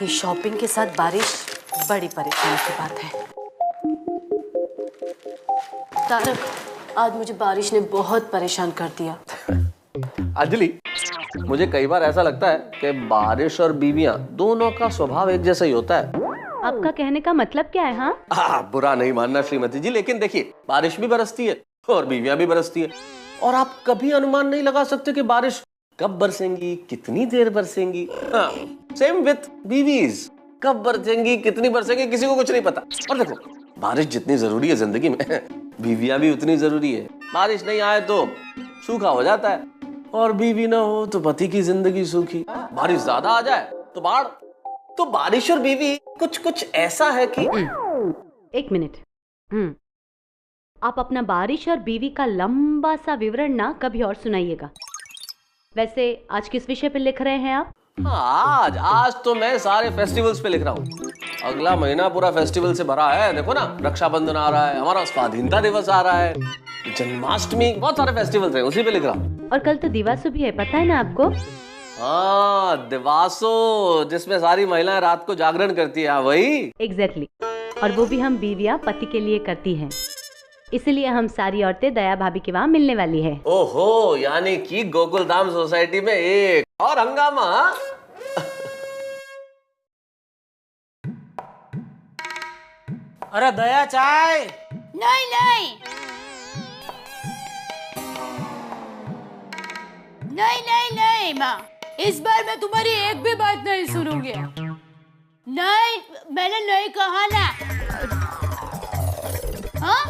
ये शॉपिंग के साथ बारिश बड़ी परेशानी की बात है। तारक, आज मुझे बारिश ने बहुत परेशान कर दिया। अंजलि, मुझे कई बार ऐसा लगता है कि बारिश और बीवियां दोनों का स्वभाव एक जैसा ही होता है। आपका कहने का मतलब क्या है? हाँ, बुरा नहीं मानना श्रीमती जी, लेकिन देखिए, बारिश भी बरसती है और बीवियां भी बरसती है, और आप कभी अनुमान नहीं लगा सकते कि बारिश कब बरसेंगी, कितनी देर बरसेंगी। सेम विथ बीवीज, कब बरसेंगी, कितनी बरसेंगी, किसी को कुछ नहीं पता। और देखो, बारिश जितनी जरूरी है जिंदगी में, बीवियां भी उतनी जरूरी है। बारिश नहीं आए तो सूखा हो जाता है, और बीवी ना हो तो पति की जिंदगी सूखी। बारिश ज्यादा आ जाए तो बाढ़। तो बारिश और बीवी कुछ ऐसा है कि एक मिनट। आप अपना बारिश और बीवी का लंबा सा विवरण ना कभी और सुनाइएगा। वैसे आज किस विषय पे लिख रहे हैं आप? आज तो मैं सारे फेस्टिवल्स पे लिख रहा हूँ। अगला महीना पूरा फेस्टिवल से भरा है। देखो ना, रक्षाबंधन आ रहा है, हमारा स्वाधीनता दिवस आ रहा है, जन्माष्टमी, बहुत सारे फेस्टिवल्स हैं, उसी पे लिख रहा हूँ। और कल तो दिवासो भी है, पता है ना आपको? हाँ, दिवासो, जिसमें सारी महिलाएं रात को जागरण करती है, वही। एग्जैक्टली। और वो भी हम बीवियां पति के लिए करती हैं। इसलिए हम सारी औरतें दया भाभी के वहाँ मिलने वाली है। ओहो, यानी कि गोकुलधाम सोसाइटी में एक और हंगामा। अरे दया, चाय। नहीं नहीं नहीं नहीं नहीं माँ, इस बार मैं तुम्हारी एक भी बात नहीं सुनूंगी। नहीं, मैंने नहीं कहा ना। हाँ,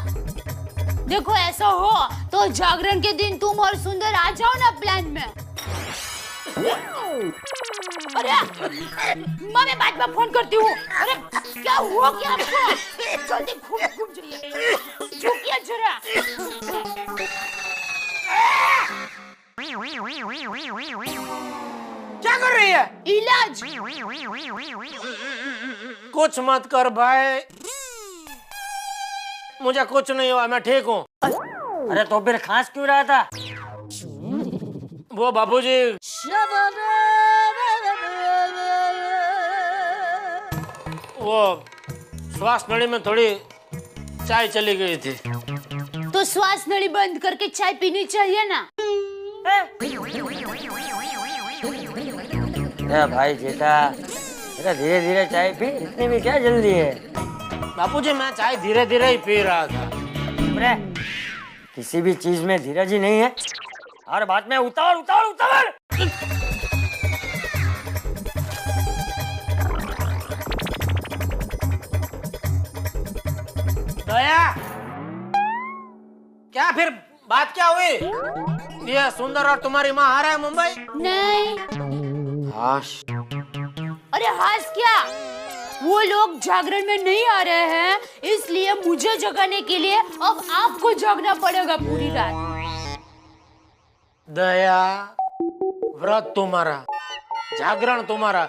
देखो ऐसा हो तो जागरण के दिन तुम और सुंदर आ जाओ ना प्लान में। अरे माँ, मैं बाद में फोन करती हूँ। अरे क्या हुआ क्या आपको? जल्दी घूम जाइए, झुकिए जरा। क्या कर रही है? इलाज। कुछ मत कर भाई, मुझे कुछ नहीं हुआ, मैं ठीक हूँ। अरे तो फिर खांस क्यों रहा था? वो बाबूजी, वो श्वास नली में थोड़ी चाय चली गई थी। तो श्वास नली बंद करके चाय पीनी चाहिए ना। भाई जेठा, धीरे धीरे चाय पी, इतनी भी क्या जल्दी है? बापूजी, मैं चाय धीरे धीरे ही पी रहा था। अरे किसी भी चीज में धीरज ही नहीं है, हर बात में उतावल उतावल उतावल। दया, क्या फिर बात क्या हुई? ये सुंदर और तुम्हारी माँ आ रहा है मुंबई? नहीं। हाश। अरे हाश क्या, वो लोग जागरण में नहीं आ रहे हैं, इसलिए मुझे जगाने के लिए अब आपको जागना पड़ेगा पूरी रात। दया, व्रत तुम्हारा, जागरण तुम्हारा,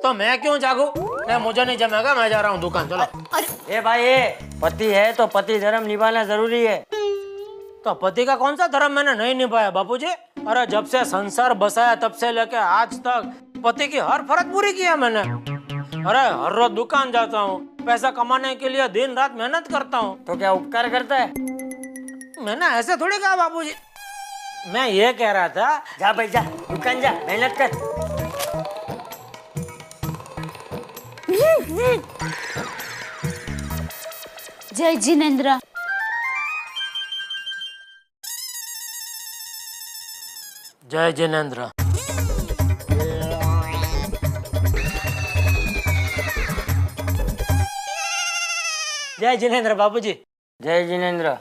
तो मैं क्यों जागू? नहीं, मुझे नहीं जमेगा, मैं जा रहा हूँ दुकान, चलो। ए भाई, पति है तो पति धर्म निभाना जरूरी है। तो पति का कौन सा धर्म मैंने नहीं निभाया बापूजी? अरे जब से संसार बसाया तब से लेके आज तक पति की हर फर्ज पूरी की है मैंने। अरे हर रोज दुकान जाता हूँ, पैसा कमाने के लिए दिन रात मेहनत करता हूँ। तो क्या उपकार करता है? मैंने ऐसे थोड़ी कहा बाबूजी, मैं ये कह रहा था, जा भाई जा, दुकान जा, मेहनत कर। जय जिनेंद्र। जय जिनेंद्र। जय जिनेंद्र बाबूजी। जय जिनेंद्र।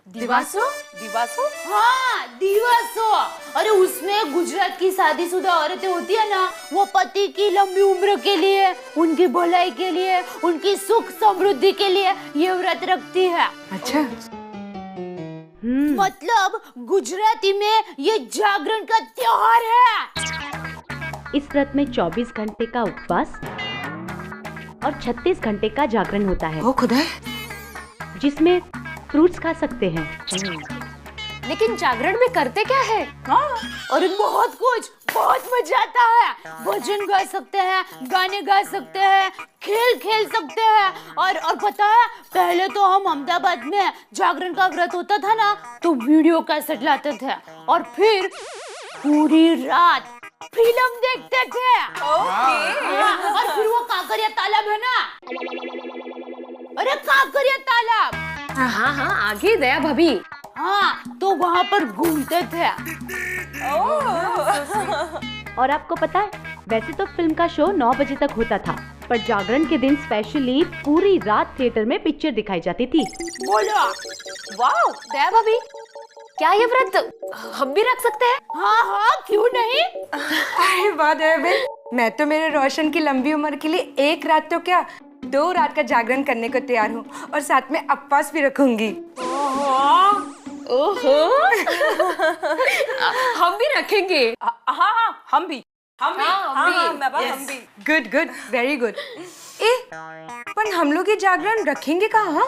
दिवासो? दिवासो? हाँ, दिवासो। अरे उसमें गुजरात की शादीशुदा औरतें होती है ना, वो पति की लंबी उम्र के लिए, उनकी भलाई के लिए, उनकी सुख समृद्धि के लिए ये व्रत रखती है। अच्छा। मतलब गुजराती में ये जागरण का त्योहार है। इस व्रत में 24 घंटे का उपवास और 36 घंटे का जागरण होता है। ओ खुदा, जिसमें फ्रूट्स खा सकते हैं। लेकिन जागरण में करते क्या है? अरे बहुत कुछ, बहुत मजा आता है। भजन गा सकते हैं, गाने गा सकते हैं, खेल खेल सकते हैं। और पता है, पहले तो हम अहमदाबाद में जागरण का व्रत होता था ना, तो वीडियो कैसेट लाते थे और फिर पूरी रात फिल्म देखते थे। और फिर वो काकरिया तालाब है ना, अरे काकरिया तालाब, हाँ हाँ, आगे दया भाभी। हाँ, तो वहाँ पर घूमते थे। और आपको पता है, वैसे तो फिल्म का शो 9 बजे तक होता था, पर जागरण के दिन स्पेशली पूरी रात थिएटर में पिक्चर दिखाई जाती थी। बोलो, वाह दया भाभी, क्या ये व्रत हम भी रख सकते हैं? हाँ हाँ, क्यों नहीं। अरे वाह दया बहन, मैं तो मेरे रोशन की लंबी उम्र के लिए एक रात तो क्या 2 रात का जागरण करने को तैयार हूँ, और साथ में उपवास भी रखूंगी। ओहो हम भी रखेंगे। हाँ, हम भी। Good good, very good. पर हम लोग ये जागरण रखेंगे कहाँ?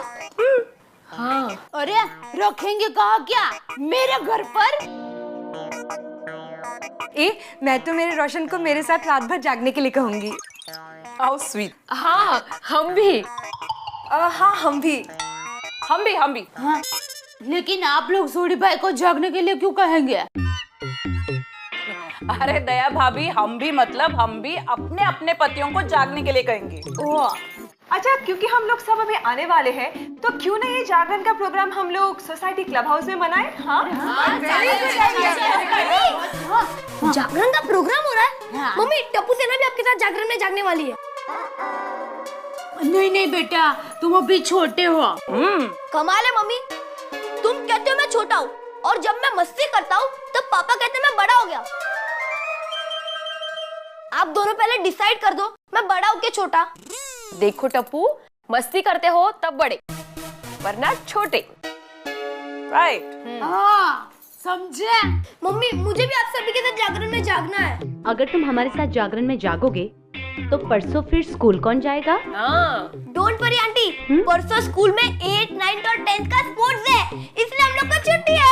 हाँ, अरे रखेंगे कहाँ, क्या मेरे घर पर? मैं तो मेरे रोशन को मेरे साथ रात भर जागने के लिए कहूंगी। How sweet. हाँ हम भी। हाँ, हम भी। हाँ, लेकिन आप लोग सोडी भाई को जागने के लिए क्यों कहेंगे? अरे दया भाभी, हम भी अपने अपने पतियों को जागने के लिए कहेंगे। ओह, अच्छा, क्योंकि हम लोग सब अभी आने वाले हैं, तो क्यों ना ये जागरण का प्रोग्राम हम लोग सोसाइटी क्लब हाउस में मनाएं? जागरण का प्रोग्राम हो रहा है? मम्मी, टप्पू सेना भी आपके साथ जागरण में जागने वाली है। नहीं नहीं बेटा, तुम अभी छोटे हो। कमाल है मम्मी, तुम कहते हो मैं छोटा हूँ, और जब मैं मस्ती करता हूँ तब पापा कहते हैं मैं बड़ा हो गया। आप दोनों पहले डिसाइड कर दो, मैं बड़ा हूँ कि छोटा। देखो टप्पू, मस्ती करते हो तब बड़े, वरना छोटे। राइट। हाँ, समझे? मम्मी, मुझे भी आप सभी के साथ जागरण में जागना है। अगर तुम हमारे साथ जागरण में जागोगे, तो परसों फिर स्कूल कौन जाएगा? हाँ, डोंट वरी आंटी, परसों स्कूल में 8, 9 और 10 का स्पोर्ट्स है, इसलिए हम लोग को छुट्टी है।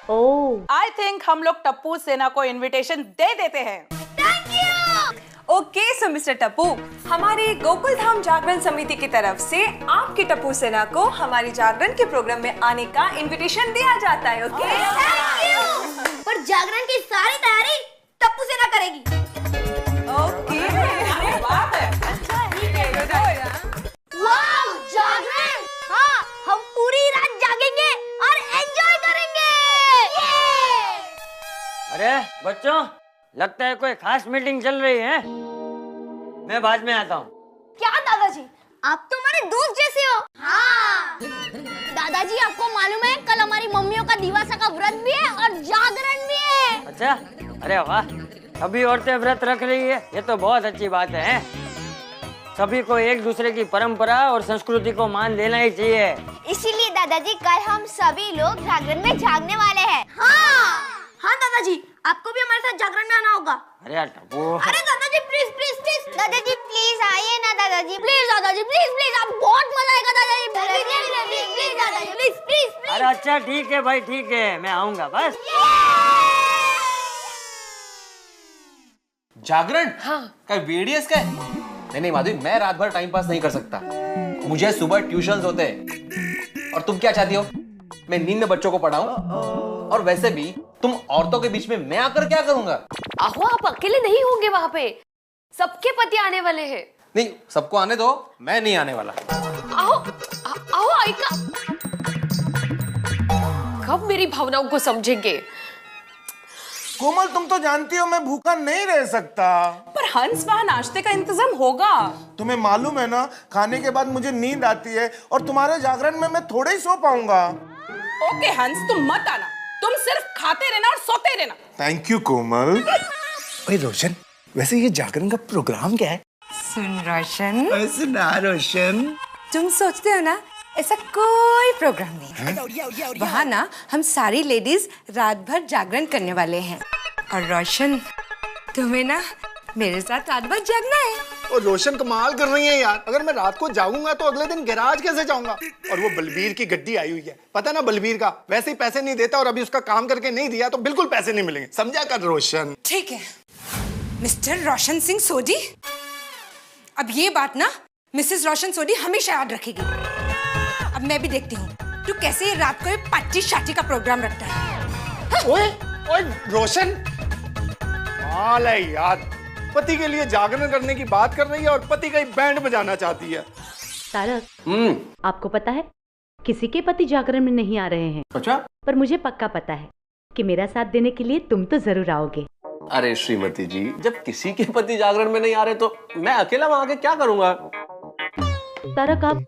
ओह, आई थिंक हम लोग टप्पू सेना को इनविटेशन दे देते हैं। Thank you. Okay, so mister Tappu, हमारी गोकुल धाम जागरण समिति की तरफ से आपकी टप्पू सेना को हमारी जागरण के प्रोग्राम में आने का इनविटेशन दिया जाता है। Okay, thank you. पर जागरण की सारी तैयारी टप्पू सेना करेगी। ओके, बात है। वाव, जागरण! हाँ, हम पूरी रात जागेंगे और एंजॉय करेंगे। अरे बच्चों, लगता है कोई खास मीटिंग चल रही है। मैं बाद में आता हूँ। क्या दादाजी, आप तो हमारे दोस्त जैसे हो। हाँ। दादाजी, आपको मालूम है कल हमारी मम्मियों का दिवासा का व्रत भी है और जागरण भी है। अच्छा, अरे वाह, सभी औरतें व्रत रख रही है, ये तो बहुत अच्छी बात है। सभी को एक दूसरे की परंपरा और संस्कृति को मान लेना ही चाहिए। इसीलिए दादाजी, कल हम सभी लोग जागरण में जागने वाले हैं। हाँ दादाजी, आपको भी हमारे साथ जागरण में आना होगा। अरे टप्पू, अरे दादाजी, प्लीज प्लीज प्लीज, दादाजी प्लीज आइए ना दादाजी, प्लीज दादाजी, प्लीज प्लीज, आप बहुत मजा आएगा दादाजी, प्लीज प्लीज दादाजी, प्लीज प्लीज प्लीज। अरे अच्छा, ठीक है भाई, ठीक है, मैं आऊंगा बस। जागरण? हाँ। का VDS का है? नहीं माधवी, मैं रात भर टाइम पास नहीं कर सकता, मुझे सुबह ट्यूशंस होते हैं। और तुम क्या चाहती हो, मैं नींद में बच्चों को पढ़ाऊं? और वैसे भी तुम औरतों के बीच में मैं आकर क्या करूंगा? आहो, आप अकेले नहीं होंगे वहाँ पे, सबके पति आने वाले हैं। नहीं, सबको आने दो, मैं नहीं आने वाला। आओ आओ, आइका, कब मेरी भावनाओं को समझेंगे? कोमल, तुम तो जानती हो मैं भूखा नहीं रह सकता। पर हंस, वहाँ नाश्ते का इंतजाम होगा। तुम्हें मालूम है ना, खाने के बाद मुझे नींद आती है और तुम्हारे जागरण में मैं थोड़े ही सो पाऊंगा। ओके हंस, तुम मत आना, तुम सिर्फ खाते रहना और सोते रहना। थैंक यू कोमल। ओए रोशन, वैसे ये जागरण का प्रोग्राम क्या है? सुन रोशन, सुना रोशन, तुम सोचते हो ना ऐसा कोई प्रोग्राम नहीं है। वहाँ ना हम सारी लेडीज रात भर जागरण करने वाले हैं, और रोशन, तुम्हें ना मेरे साथ रात भर जागना है। और रोशन कमाल कर रही है यार। अगर मैं रात को जाऊंगा तो अगले दिन गैराज कैसे जाऊंगा? और वो बलबीर की गड्डी आई हुई है, पता ना बलबीर का, वैसे ही पैसे नहीं देता और अभी उसका काम करके नहीं दिया तो बिल्कुल पैसे नहीं मिलेंगे, समझा कर रोशन। ठीक है मिस्टर रोशन सिंह सोडी, अब ये बात ना मिसेस रोशन सोडी हमेशा याद रखेगी। अब मैं भी देखती हूँ तू कैसे रात को पार्टी शाटी का प्रोग्राम रखता है। ओए ओए रोशन, माल है यार, पति के लिए जागरण करने की बात कर रही है और पति का ही बैंड बजाना चाहती है। तारक, आपको पता है किसी के पति जागरण में नहीं आ रहे हैं। अच्छा? पर मुझे पक्का पता है कि मेरा साथ देने के लिए तुम तो जरूर आओगे। अरे श्रीमती जी, जब किसी के पति जागरण में नहीं आ रहे तो मैं अकेला वहां के क्या करूंगा? तारक,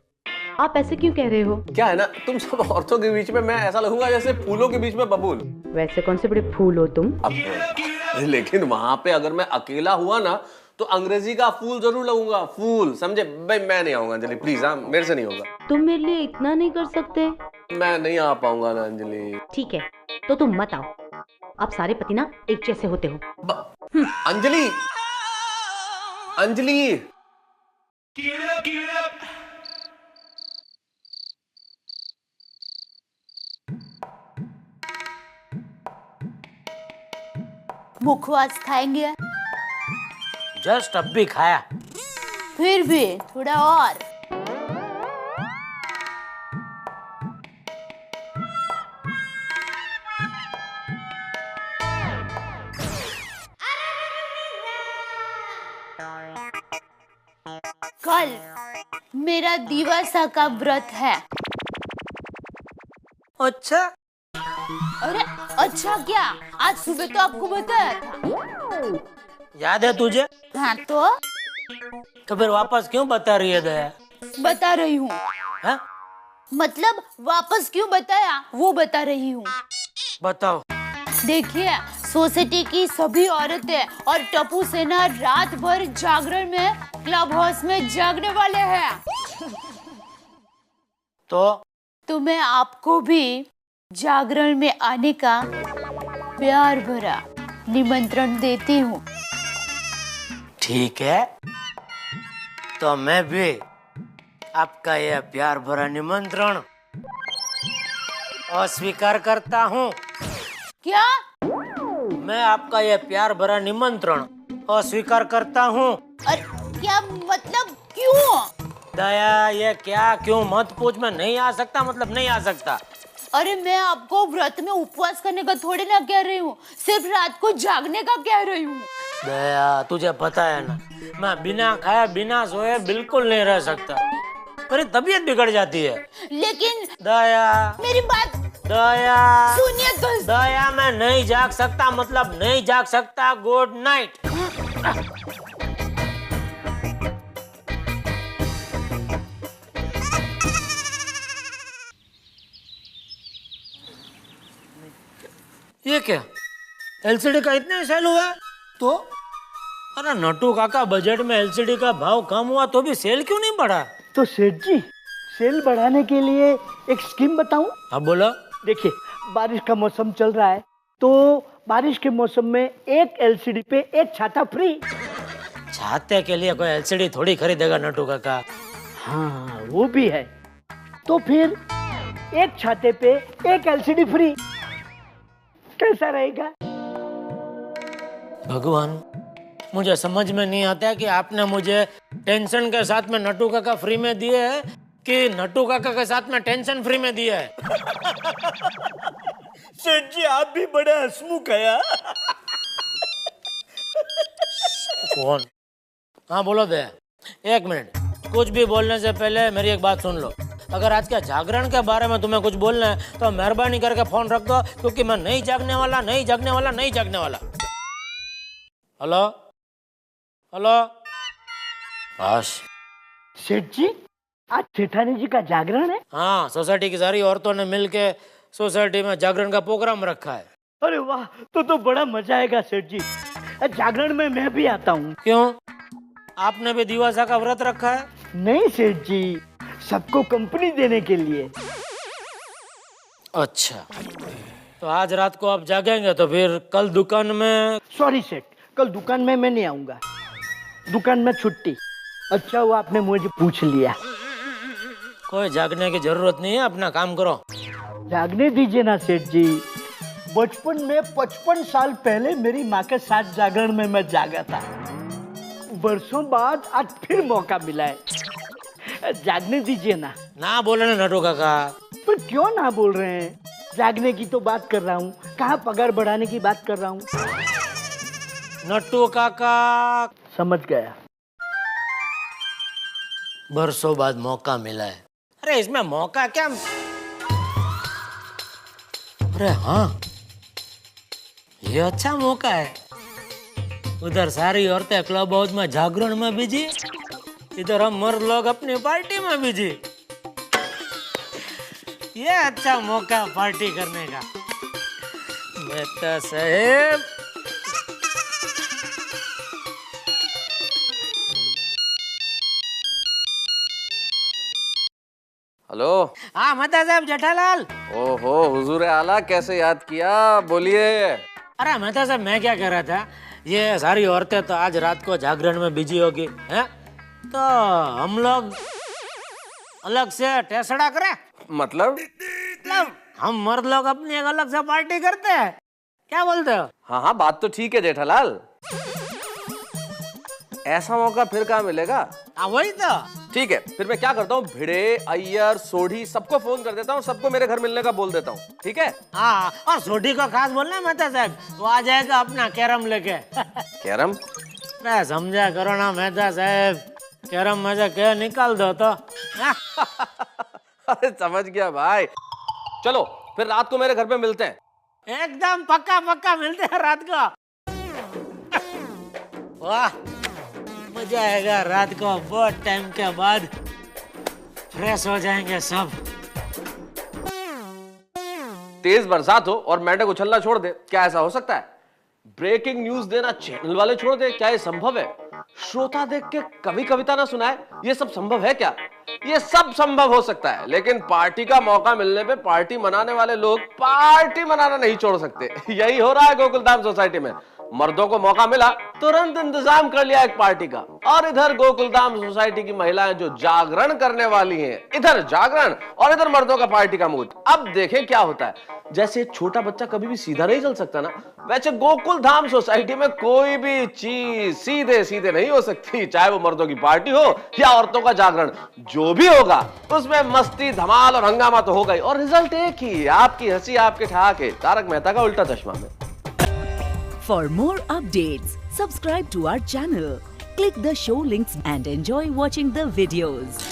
आप ऐसे क्यों कह रहे हो? क्या है ना, तुम सब औरतों के बीच में मैं ऐसा लगूंगा जैसे फूलों के बीच में बबूल। वैसे कौन से बड़े फूल हो तुम? अब लेकिन वहां पे अगर मैं अकेला हुआ ना तो अंग्रेजी का फूल जरूर लगूंगा, फूल, समझे भाई? मैं नहीं आऊंगा अंजलि, प्लीज। हाँ, मेरे से नहीं होगा। तुम मेरे लिए इतना नहीं कर सकते? मैं नहीं आ पाऊंगा ना अंजलि। ठीक है, तो तुम मत आओ। आप सारे पति ना एक जैसे होते हो। अंजलि, अंजलि, मुखवास खाएंगे? जस्ट अब भी खाया। फिर भी थोड़ा और। कल मेरा दिवसा का व्रत है। अच्छा? अरे अच्छा क्या, आज सुबह तो आपको बताया था। याद है तुझे? हाँ तो फिर वापस क्यों बता रही है दया? बता रही हूँ। हाँ? मतलब वापस क्यों बताया वो बता रही हूँ। बताओ। देखिए, सोसाइटी की सभी औरतें और टप्पू सेना रात भर जागरण में क्लब हाउस में जागने वाले हैं। तो मैं आपको भी जागरण में आने का प्यार भरा निमंत्रण देती हूँ। ठीक है, तो मैं भी आपका यह प्यार भरा निमंत्रण अस्वीकार करता हूँ। क्या? मैं आपका यह प्यार भरा निमंत्रण अस्वीकार करता हूँ। अरे क्या मतलब, क्यों? दया, ये क्या क्यों मत पूछ। मैं नहीं आ सकता, मतलब नहीं आ सकता। अरे मैं आपको व्रत में उपवास करने का थोड़ी ना कह रही हूँ, सिर्फ रात को जागने का कह रही हूँ। दया, तुझे पता है ना, मैं बिना खाए बिना सोए बिल्कुल नहीं रह सकता। मेरी तबीयत बिगड़ जाती है। लेकिन दया, मेरी बात दया सुनिए तो। दया, मैं नहीं जाग सकता, मतलब नहीं जाग सकता। Good night. ये क्या, एलसीडी का इतना सेल हुआ? तो अरे नटू काका, बजट में एलसीडी का भाव कम हुआ तो भी सेल क्यों नहीं बढ़ा? तो सेठ जी, सेल बढ़ाने के लिए एक स्कीम बताऊं? अब बोलो। देखिए, बारिश का मौसम चल रहा है, तो बारिश के मौसम में एक एलसीडी पे एक छाता फ्री। छाते के लिए कोई एलसीडी थोड़ी खरीदेगा नटू काका। हाँ, वो भी है। तो फिर एक छाते पे एक एलसीडी फ्री, कैसा रहेगा? भगवान, मुझे समझ में नहीं आता है कि आपने मुझे टेंशन के साथ में नटू काका फ्री में दिए है कि नटू काका के साथ में टेंशन फ्री में दिया है। सेठ जी, आप भी बड़े हंसमुख है यार। कौन? हाँ बोलो दे। एक मिनट, कुछ भी बोलने से पहले मेरी एक बात सुन लो। अगर आज के जागरण के बारे में तुम्हें कुछ बोलना है तो मेहरबानी करके फोन रख दो, क्योंकि मैं नहीं जागने वाला, नहीं जागने वाला, नहीं जागने वाला। Hello hello. बस। सेठ जी, आज सेठानी जी का जागरण है? हाँ, सोसाइटी की सारी औरतों ने मिलके सोसाइटी में जागरण का प्रोग्राम रखा है। अरे वाह, तो बड़ा मजा आएगा सेठ जी। जागरण में मैं भी आता हूँ। क्यों, आपने भी दिवासा का व्रत रखा है? नहीं सेठ जी, सबको कंपनी देने के लिए। अच्छा, तो आज रात को आप जागेंगे तो फिर कल दुकान में? सॉरी सेठ, कल दुकान में मैं नहीं आऊंगा, दुकान में छुट्टी। अच्छा हुआ आपने मुझे पूछ लिया। कोई जागने की जरूरत नहीं है, अपना काम करो। जागने दीजिए ना सेठ जी। बचपन में 55 साल पहले मेरी माँ के साथ जागरण में मैं जागा था। वर्षों बाद आज फिर मौका मिला है, जागने दीजिए ना। ना बोले ना नटू काका। पर क्यों ना बोल रहे हैं? जागने की तो बात कर रहा हूँ, कहाँ पगार बढ़ाने की बात कर रहा हूँ। नट्टू काका समझ गया। बरसों बाद मौका मिला है। अरे इसमें मौका क्या? अरे हाँ, ये अच्छा मौका है। उधर सारी औरतें क्लब हाउस में जागरण में बिजी, इधर हम मर्द लोग अपनी पार्टी में बिजी। ये अच्छा मौका पार्टी करने का। मेहता साहेब, हेलो। हाँ मेहता साहब, जेठालाल। ओहो हुजूर आला, कैसे याद किया, बोलिए। अरे मेहता साहब, मैं क्या कह रहा था, ये सारी औरतें तो आज रात को जागरण में बिजी होगी, हैं? तो हम लोग अलग से टेसड़ा करें? मतलब हम मर्द लोग अपनी एक अलग से पार्टी करते हैं, क्या बोलते हो? हाँ हाँ, बात तो ठीक है जेठालाल। ऐसा मौका फिर कहाँ मिलेगा? वही तो। ठीक है, फिर मैं क्या करता हूँ, भिड़े, अय्यर, सोढ़ी सबको फोन कर देता हूँ, सबको मेरे घर मिलने का बोल देता हूँ, ठीक है? हाँ, और सोढ़ी को खास बोलना मेहता साहब, वो आ जाएगा अपना कैरम लेके। कैरम? मैं समझा करो ना मेहता साहब, कैरम में से क्या निकाल दो तो। अरे समझ गया भाई। चलो फिर रात को मेरे घर पे मिलते हैं। एकदम पक्का पक्का मिलते हैं रात को। वाह, मजा आएगा रात को, बहुत टाइम के बाद फ्रेश हो जाएंगे सब। तेज बरसात हो और मेंढक उछलना छोड़ दे, क्या ऐसा हो सकता है? ब्रेकिंग न्यूज देना चैनल वाले छोड़ दे, क्या ये संभव है? श्रोता देख के कवि कविता ना सुनाए, ये सब संभव है क्या? ये सब संभव हो सकता है, लेकिन पार्टी का मौका मिलने पे पार्टी मनाने वाले लोग पार्टी मनाना नहीं छोड़ सकते। यही हो रहा है गोकुलधाम सोसाइटी में। मर्दों को मौका मिला, तुरंत इंतजाम कर लिया एक पार्टी का, और इधर गोकुलधाम सोसाइटी की महिलाएं जो जागरण करने वाली हैं, इधर जागरण और इधर मर्दों का पार्टी का मूड। अब देखें क्या होता है। जैसे छोटा बच्चा कभी भी सीधा नहीं चल सकता ना, वैसे गोकुलधाम सोसाइटी में कोई भी चीज सीधे सीधे नहीं हो सकती, चाहे वो मर्दों की पार्टी हो या औरतों का जागरण। जो भी होगा उसमें मस्ती, धमाल और हंगामा तो होगा ही, और रिजल्ट एक ही, आपकी हंसी आपके ठहाके। तारक मेहता का उल्टा चश्मा में। For more updates, subscribe to our channel, click the show links and enjoy watching the videos.